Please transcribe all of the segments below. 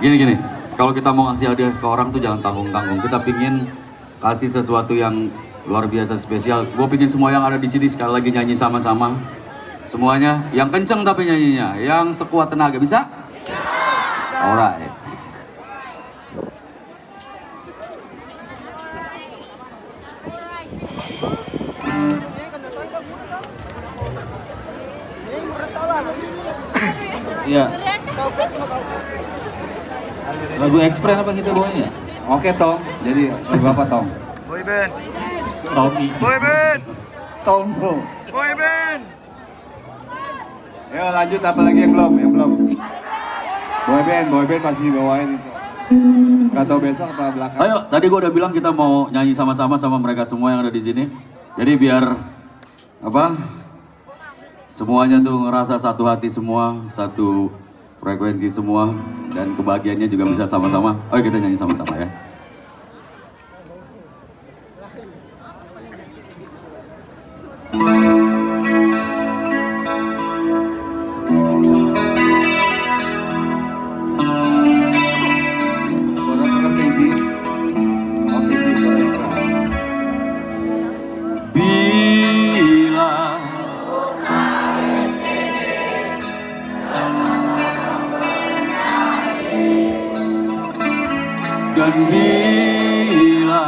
Gini, kalau kita mau ngasih hadiah ke orang tuh jangan tanggung-tanggung. Kita pingin kasih sesuatu yang luar biasa spesial. Gue pingin semua yang ada di sini sekali lagi nyanyi sama-sama. Semuanya, yang kenceng tapi nyanyinya, yang sekuat tenaga. Bisa? Alright. Iya. Lagu Express apa kita bawain ya? Oke Tong, jadi lagu apa Tong? Boyband. Tommy. Boyband. Tombo. Boyband. Ayo lanjut, apa lagi yang belum? Boyband pasti dibawain itu. Gak tau besok apa belakang. Ayo, tadi gue udah bilang kita mau nyanyi sama-sama sama mereka semua yang ada di sini. Jadi biar apa? Semuanya tuh ngerasa satu hati semua, satu frekuensi semua, dan kebahagiaannya juga bisa sama-sama. Ayo kita nyanyi sama-sama ya. Suara keras yang Ji. Oke Ji, suara yang keras. Bila dan bila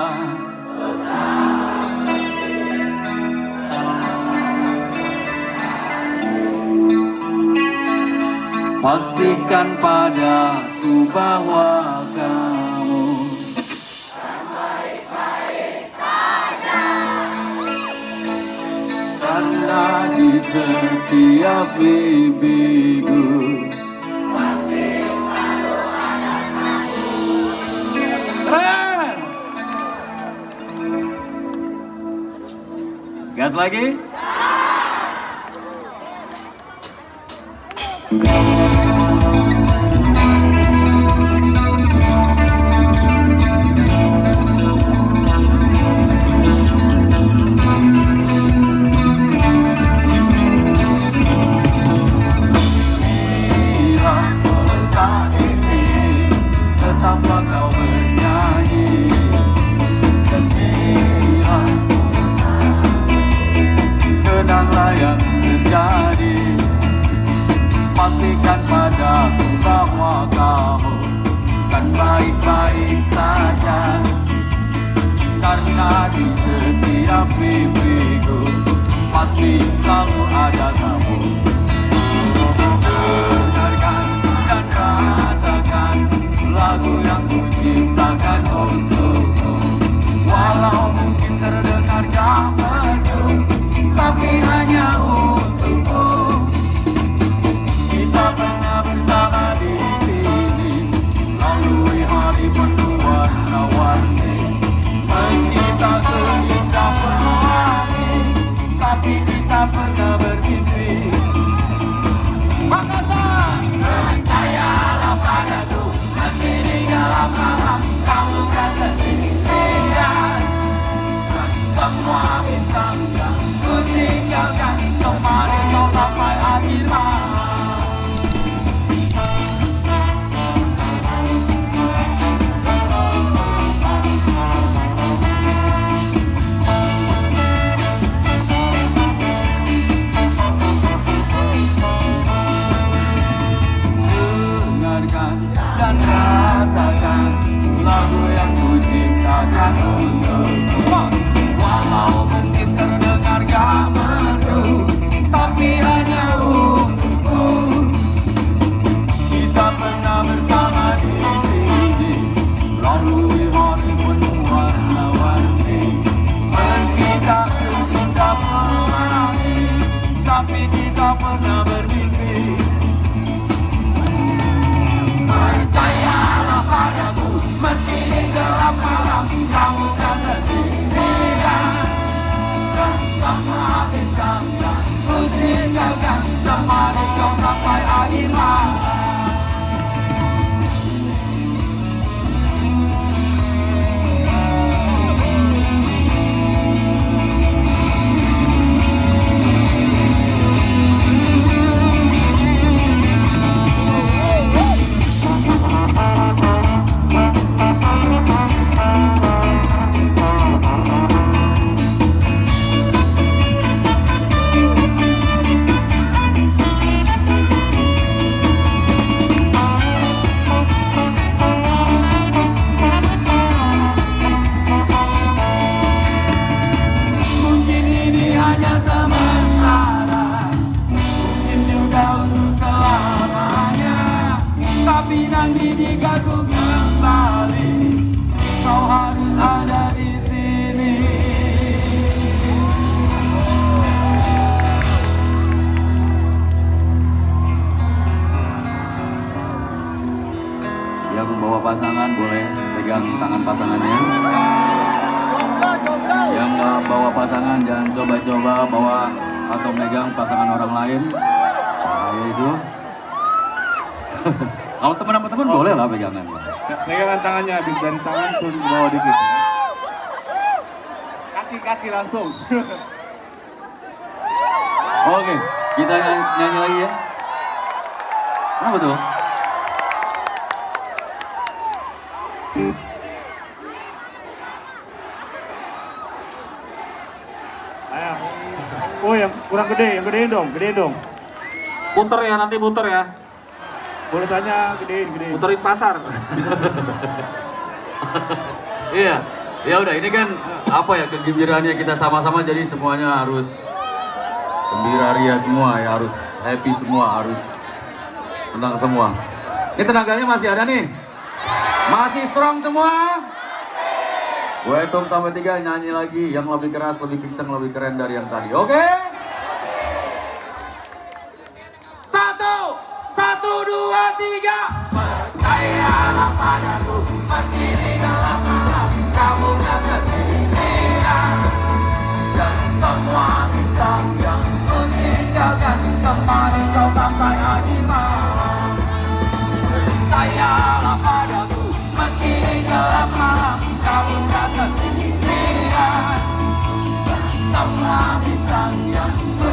pastikan padaku bahwa kamu karena di setiap mimpiku keren. Gas lagi. Bila kau tak di sini, tetaplah kau bernyanyi. Dan bila tenanglah yang terjadi, pastikan padaku bahwa kamu kan baik-baik saja. Karena di setiap mimpiku pasti selalu ada kamu. Dengarkan dan rasakan lagu yang ku ciptakan untukmu. Walau mungkin terdengar jauh merdu, tapi hanya untukmu. Kita pernah bersama di sini, lalui hari penuh warna-warni. Meski tak seindah pelangi, tapi kita pernah bermimpi. Makassar! Percayalah padaku, meski di dalam malam kamu kan sendirian. Dan semua bintang yang ku tinggalkan temani kau sampai akhir malam. Dengarkan dan rasakan lagu yang ku ciptakan untukmu. Walau mungkin terdengar gak merdu, tapi hanya untukmu. Kita pernah bersama di sini, lalui hari penuh warna-warni. Meski tak seindah pelangi, tapi kita pernah bermimpi. Percayalah padaku, meski di gelap malam kamu kan sendirian. Dan semua bintang yang ku tinggalkan temani kau sampai akhir malam. hanya sementara, mungkin juga untuk selamanya. Tapi nanti jika ku kembali, kau harus ada di sini. Yang bawa pasangan boleh pegang tangan pasangannya. Yang nggak bawa pasangan jangan coba-coba bawa atau megang pasangan orang lain. Bahaya itu. Kalau teman sama teman boleh lah pegangan. Pegangan tangannya habis dari tangan turun ke bawah dikit. Ya. Kaki-kaki langsung. Oke, kita nyanyi lagi ya. Kenapa tuh? Ayo. Oh yang kurang gede, yang gedein dong. Puter ya, nanti puter ya. Boleh tanya gedein. Puterin pasar. Iya, ya udah ini kan apa ya kegembiraannya kita sama-sama jadi semuanya harus gembira ria semua ya, harus happy semua, harus senang semua. Ini tenaganya masih ada nih, masih strong semua. Gue hitung sampai 3 nyanyi lagi yang lebih keras, lebih kencang, lebih keren dari yang tadi. Oke? 1, 2, 3. Percayalah padaku, meski di dalam malam kamu tak sendirian. Dan semua bintang yang ku tinggalkan temani kau sampai hari malam. Percayalah padaku, meski di dalam malam kamu tak sendirian. Dan semua bintang yang ku